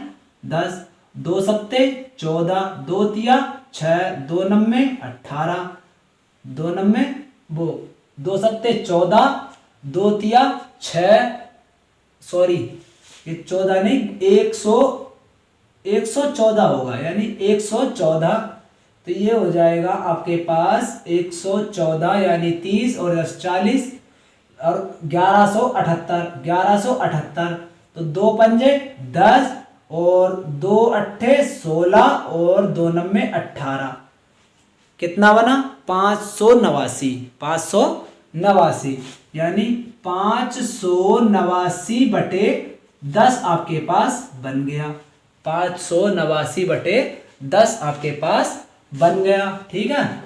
10, 2 सत्ते 14, 2 तिया 6, 2 नम्मे 18, 2 नम्मे वो 2 सत्ते 14, 2 तिया 6, सॉरी ये 14 नहीं 114 होगा, यानी 114, तो ये हो जाएगा आपके पास 114 यानी 30 और 10 40 और 1178, तो 2 पंजे 10 और 2 अट्ठे 16 और 2 नम्मे 18, कितना बना 589, यानी 589 बटे 10 आपके पास बन गया, 589 बटे 10 आपके पास बन गया, ठीक है।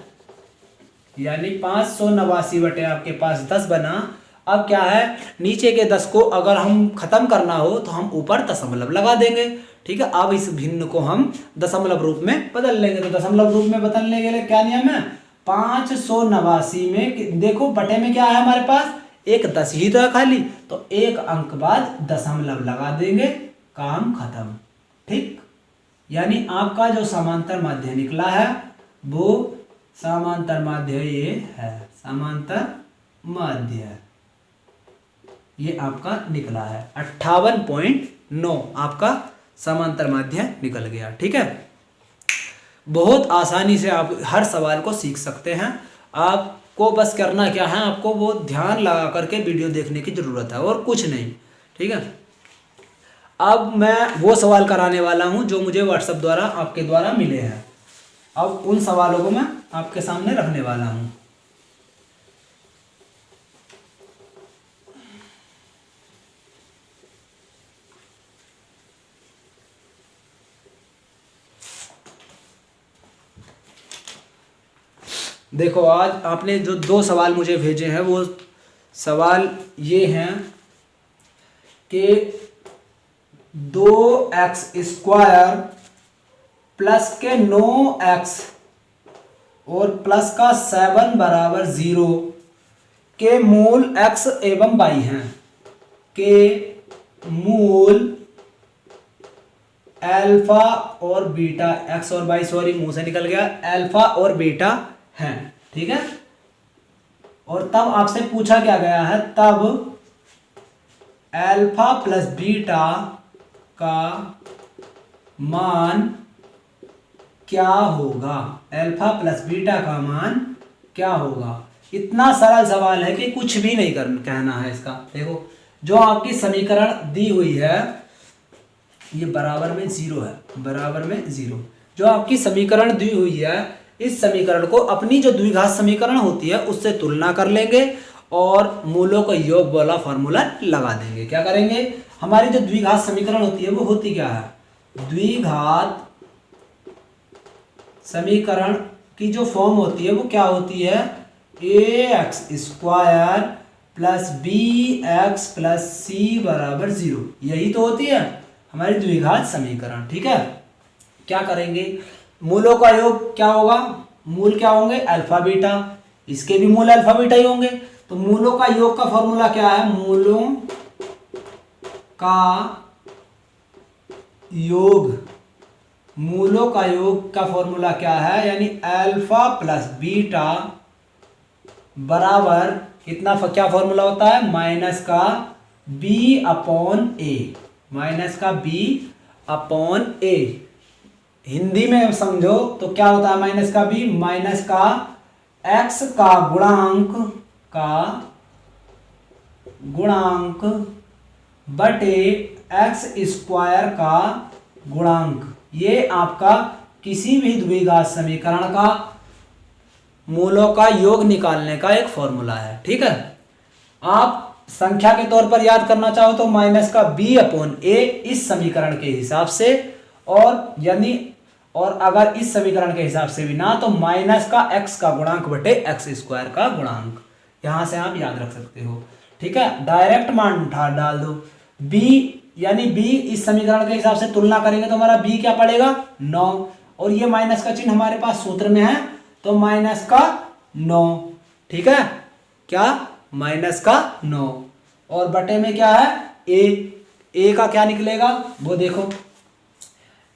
यानी 589 बटे आपके पास 10 बना। अब क्या है, नीचे के 10 को अगर हम खत्म करना हो तो हम ऊपर दशमलव लगा देंगे, ठीक है। अब इस भिन्न को हम दशमलव रूप में बदल लेंगे, तो दशमलव रूप में बदलने के लिए क्या नियम है 589 में देखो बटे में क्या है हमारे पास एक 10 ही तो है खाली, तो एक अंक बाद दशमलव लगा देंगे, काम खत्म, ठीक। यानी आपका जो समांतर माध्य निकला है वो समांतर माध्य ये है, समांतर माध्य ये आपका निकला है 58.9 आपका समांतर माध्य निकल गया, ठीक है। बहुत आसानी से आप हर सवाल को सीख सकते हैं, आपको बस करना क्या है, आपको वो ध्यान लगा करके वीडियो देखने की ज़रूरत है और कुछ नहीं, ठीक है। अब मैं वो सवाल कराने वाला हूं जो मुझे व्हाट्सएप द्वारा आपके द्वारा मिले हैं, अब उन सवालों को मैं आपके सामने रखने वाला हूं। देखो आज आपने जो 2 सवाल मुझे भेजे हैं वो सवाल ये हैं कि 2x² प्लस के 9x और प्लस का 7 बराबर 0 के मूल x एवं y हैं, के मूल अल्फा और बीटा, x और y सॉरी मुंह से निकल गया, अल्फा और बीटा हैं, ठीक है। और तब आपसे पूछा क्या गया है, तब अल्फा प्लस बीटा का मान क्या होगा, अल्फा प्लस बीटा का मान क्या होगा। इतना सरल सवाल है कि कुछ भी नहीं कहना है इसका। देखो जो आपकी समीकरण दी हुई है ये बराबर में 0 है, बराबर में 0 जो आपकी समीकरण दी हुई है, इस समीकरण को अपनी जो द्विघात समीकरण होती है उससे तुलना कर लेंगे और मूलों का योग वाला फॉर्मूला लगा देंगे। क्या करेंगे, हमारी जो द्विघात समीकरण होती है वो होती क्या है, द्विघात समीकरण की जो फॉर्म होती है वो क्या होती है, ax² plus bx plus c बराबर 0, यही तो होती है हमारी द्विघात समीकरण, ठीक है। क्या करेंगे, मूलों का योग क्या होगा, मूल क्या होंगे अल्फा बीटा, इसके भी मूल अल्फा बीटा ही होंगे, तो मूलों का योग का फॉर्मूला क्या है, मूलों का योग, मूलों का योग का फॉर्मूला क्या है, यानी अल्फा प्लस बीटा बराबर कितना, क्या फॉर्मूला होता है माइनस का b अपॉन a, माइनस का b अपॉन a। हिंदी में समझो तो क्या होता है माइनस का b, माइनस का x का गुणांक बटे x² का गुणांक, ये आपका किसी भी द्विघात समीकरण का मूलों का योग निकालने का एक फॉर्मूला है। ठीक है, आप संख्या के तौर पर याद करना चाहो तो माइनस का b/a इस समीकरण के हिसाब से, और यानी और अगर इस समीकरण के हिसाब से भी ना तो माइनस का x का गुणांक बटे x स्क्वायर का गुणांक, यहां से आप याद रख सकते हो। ठीक है, डायरेक्ट मान उठा डाल दो। b यानी b इस समीकरण के हिसाब से तुलना करेंगे तो हमारा b क्या पड़ेगा 9, और ये माइनस का चिन्ह हमारे पास सूत्र में है तो माइनस का 9। ठीक है, क्या माइनस का 9, और बटे में क्या है a का क्या निकलेगा वो देखो।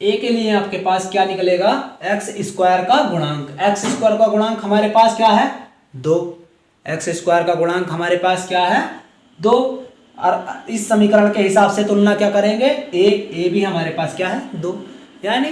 a के लिए आपके पास क्या निकलेगा x स्क्वायर का गुणांक। x स्क्वायर का गुणांक हमारे पास क्या है 2, x स्क्वायर का गुणांक हमारे पास क्या है 2, और इस समीकरण के हिसाब से तुलना क्या करेंगे a भी हमारे पास क्या है 2। यानी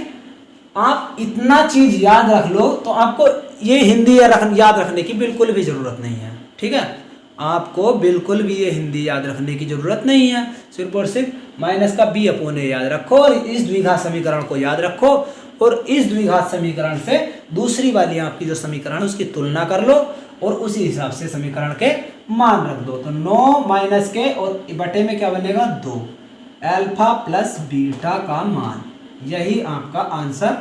आप इतना चीज याद रख लो तो आपको ये हिंदी याद रखने की बिल्कुल भी जरूरत नहीं है। ठीक है, आपको बिल्कुल भी ये हिंदी याद रखने की जरूरत नहीं है, सिर्फ और सिर्फ माइनस का b/a याद रखो और इस द्विघात समीकरण को याद रखो, और इस द्विघात समीकरण से दूसरी वाली आपकी जो समीकरण उसकी तुलना कर लो और उसी हिसाब से समीकरण के मान रख दो। तो 9 माइनस के और बटे में क्या बनेगा 2, अल्फा प्लस बीटा का मान, यही आपका आंसर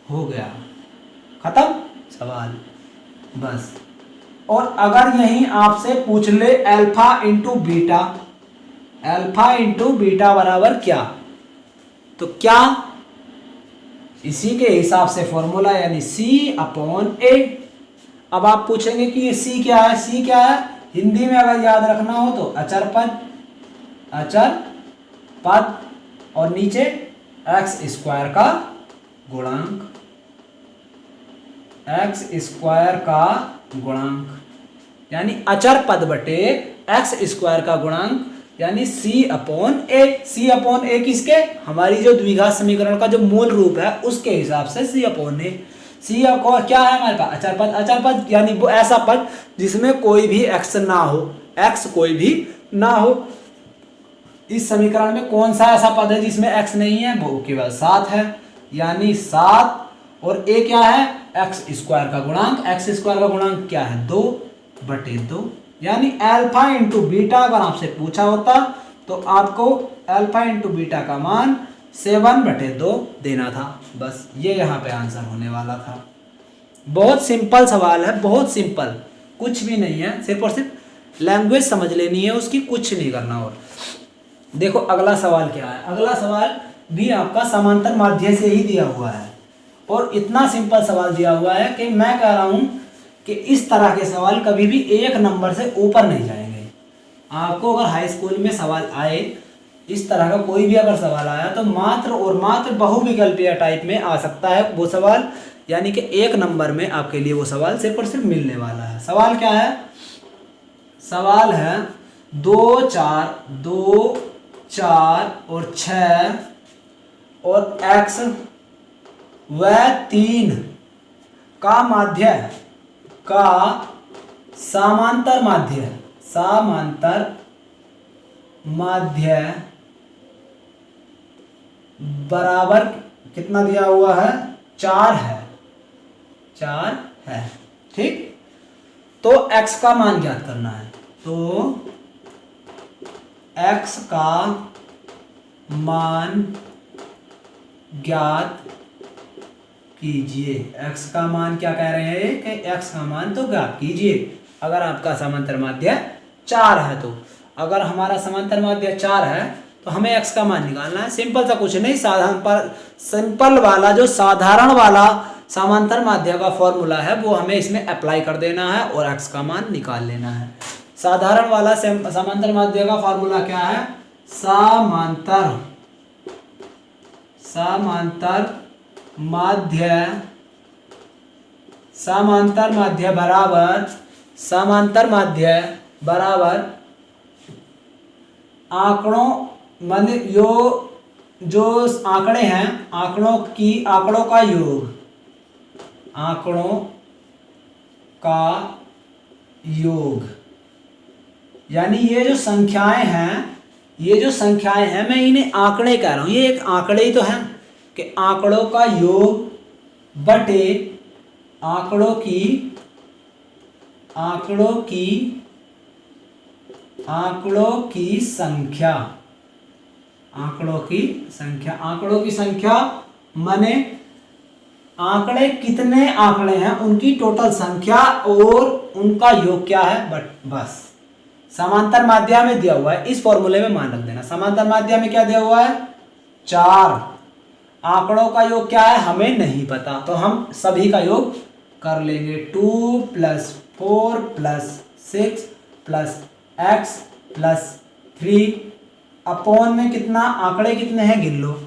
हो गया। खत्म सवाल बस। और अगर यही आपसे पूछ ले alpha into beta, alpha into beta बराबर क्या, तो क्या इसी के हिसाब से फॉर्मूला यानी c/a। अब आप पूछेंगे कि ये c क्या है, c क्या है हिंदी में अगर याद रखना हो तो अचर पद और नीचे x स्क्वायर का गुणांक, x स्क्वायर का गुणांक यानी अचर पद बटे x स्क्वायर का गुणांक यानी c/a। c/a किसके, हमारी जो द्विघात समीकरण का जो मूल रूप है उसके हिसाब से c/a। c क्या है हमारे पास अचर पद, अचर पद यानी वो ऐसा पद जिसमें कोई भी x ना हो, x कोई भी ना हो। इस समीकरण में कौन सा ऐसा पद है जिसमें x नहीं है, वो केवल 7 है, यानी 7, और a क्या है x स्क्वायर का गुणांक, x स्क्वायर का गुणांक क्या है 2/2, यानी अल्फा इंटू बीटा अगर आपसे पूछा होता तो आपको अल्फा इंटू बीटा का मान 7/2 देना था। बस ये यहाँ पे आंसर होने वाला था। बहुत सिंपल सवाल है, बहुत सिंपल, कुछ भी नहीं है, सिर्फ और सिर्फ लैंग्वेज समझ लेनी है उसकी, कुछ नहीं करना। और देखो अगला सवाल क्या है, अगला सवाल भी आपका समांतर माध्य से ही दिया हुआ है, और इतना सिंपल सवाल दिया हुआ है कि मैं कह रहा हूं कि इस तरह के सवाल कभी भी 1 नंबर से ऊपर नहीं जाएंगे। आपको अगर हाई स्कूल में सवाल आए, इस तरह का कोई भी अगर सवाल आया तो मात्र और मात्र बहुविकल्पीय टाइप में आ सकता है वो सवाल, यानी कि 1 नंबर में आपके लिए वो सवाल सिर्फ और सिर्फ मिलने वाला है। सवाल क्या है, सवाल है 2, 4 और 6 और x व 3 का माध्य का समांतर माध्य बराबर कितना दिया हुआ है 4 है। ठीक, तो x का मान ज्ञात करना है, तो x का मान ज्ञात कीजिए। x का मान क्या कह रहे हैं कि x का मान तो ज्ञात कीजिए अगर आपका समांतर माध्य 4 है। तो अगर हमारा समांतर माध्य 4 है तो हमें x का मान निकालना है। सिंपल सा कुछ नहीं, सिंपल वाला जो साधारण वाला समांतर माध्य का फॉर्मूला है वो हमें इसमें अप्लाई कर देना है और x का मान निकाल लेना है। साधारण वाला समांतर माध्य का फॉर्मूला क्या है, समांतर माध्य बराबर आंकड़ों माने जो आंकड़े हैं आंकड़ों का योग, यानी ये जो संख्याएं हैं मैं इन्हें आंकड़े कह रहा हूं, ये एक आंकड़े ही तो हैं कि आंकड़ों का योग बटे आंकड़ों की आंकड़ों की संख्या, आंकड़ों की संख्या माने आंकड़े कितने आंकड़े हैं उनकी टोटल संख्या और उनका योग क्या है, बट बस। समांतर माध्य में दिया हुआ है, इस फॉर्मूले में मान रख देना। समांतर माध्य में क्या दिया हुआ है, 4। आंकड़ों का योग क्या है हमें नहीं पता, तो हम सभी का योग कर लेंगे। 2 + 4 + 6 + x + 3 अपॉन में कितना, आंकड़े कितने हैं गिन लो,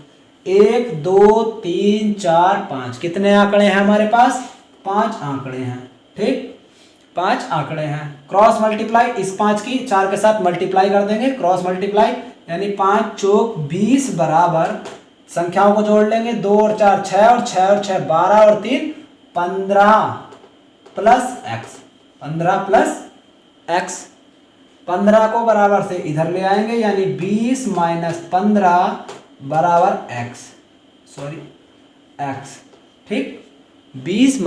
1 2 3 4 5। कितने आंकड़े हैं हमारे पास, 5 आंकड़े हैं। ठीक, 5 आंकड़े हैं। क्रॉस मल्टीप्लाई इस 5 की 4 के साथ मल्टीप्लाई कर देंगे, क्रॉस मल्टीप्लाई यानी 5 चौक 20 बराबर, संख्याओं को जोड़ लेंगे, 2 और 4 6 और 6 और 6 12 और 3 15 प्लस x, 15 प्लस x। 15 को बराबर से इधर ले आएंगे यानी 20 - 15 बराबर x, x। ठीक, 20 -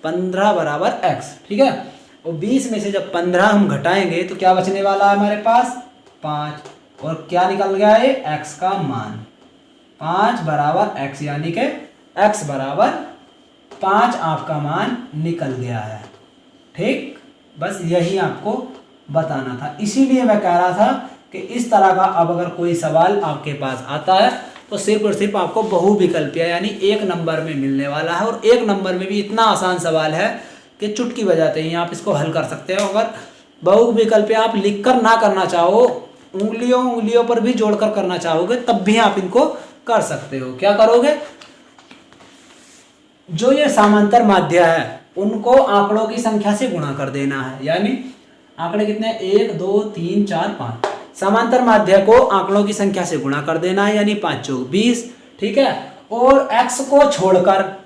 15 बराबर x। ठीक है, और 20 में से जब 15 हम घटाएंगे तो क्या बचने वाला है हमारे पास, 5। और क्या निकल गया है, x का मान 5 बराबर x, यानी कि x बराबर 5 आपका मान निकल गया है। ठीक, बस यही आपको बताना था। इसीलिए मैं कह रहा था कि इस तरह का अब अगर कोई सवाल आपके पास आता है तो सिर्फ और सिर्फ आपको बहुविकल्पीय यानी 1 नंबर में मिलने वाला है। और 1 नंबर में भी इतना आसान सवाल है कि चुटकी बजाते ही आप इसको हल कर सकते हो। अगर बहुविकल्पीय आप लिखकर ना करना चाहो, उंगलियों पर भी जोड़कर करना चाहोगे, तब भी आप इनको कर सकते हो। क्या करोगे, जो ये समांतर माध्य है उनको आंकड़ों की संख्या से गुणा कर देना है। यानी आंकड़े कितने, 1 2 3 4 5। समांतर माध्य को आंकड़ों की संख्या से गुणा कर देना है यानी 5 चौक 20। ठीक है, और x को छोड़कर,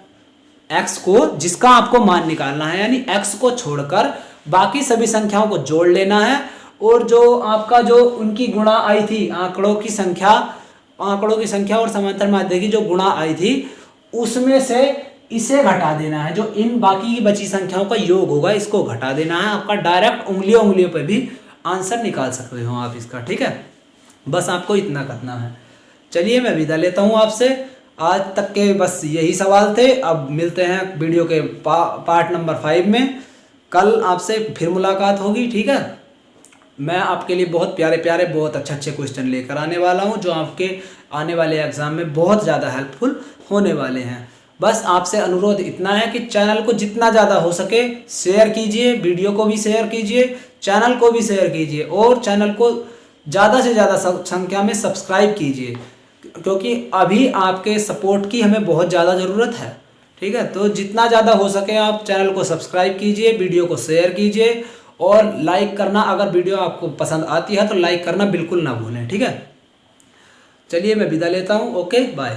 x को जिसका आपको मान निकालना है यानी x को छोड़कर बाकी सभी संख्याओं को जोड़ लेना है। और जो आपका जो उनकी गुणा आई थी, आंकड़ों की संख्या और समांतर माध्य की जो गुणा आई थी उसमें से इसे घटा देना है। जो इन बाकी की बची संख्याओं का योग होगा इसको घटा देना है। आपका डायरेक्ट उंगलियों पे भी आंसर निकाल सकते हो आप इसका। ठीक है, बस आपको इतना करना है। चलिए मैं विदा लेता हूँ आपसे। आज तक के बस यही सवाल थे। अब मिलते हैं वीडियो के पार्ट नंबर 5 में। कल आपसे फिर मुलाकात होगी। ठीक है, मैं आपके लिए बहुत प्यारे बहुत अच्छे क्वेश्चन लेकर आने वाला हूँ जो आपके आने वाले एग्जाम में बहुत ज़्यादा हेल्पफुल होने वाले हैं। बस आपसे अनुरोध इतना है कि चैनल को जितना ज़्यादा हो सके शेयर कीजिए, वीडियो को भी शेयर कीजिए, चैनल को भी शेयर कीजिए और चैनल को ज़्यादा से ज़्यादा संख्या में सब्सक्राइब कीजिए, क्योंकि अभी आपके सपोर्ट की हमें बहुत ज़्यादा ज़रूरत है। ठीक है, तो जितना ज़्यादा हो सके आप चैनल को सब्सक्राइब कीजिए, वीडियो को शेयर कीजिए और लाइक करना, अगर वीडियो आपको पसंद आती है तो लाइक करना बिल्कुल ना भूलें। ठीक है, चलिए मैं विदा लेता हूँ। Okay, bye.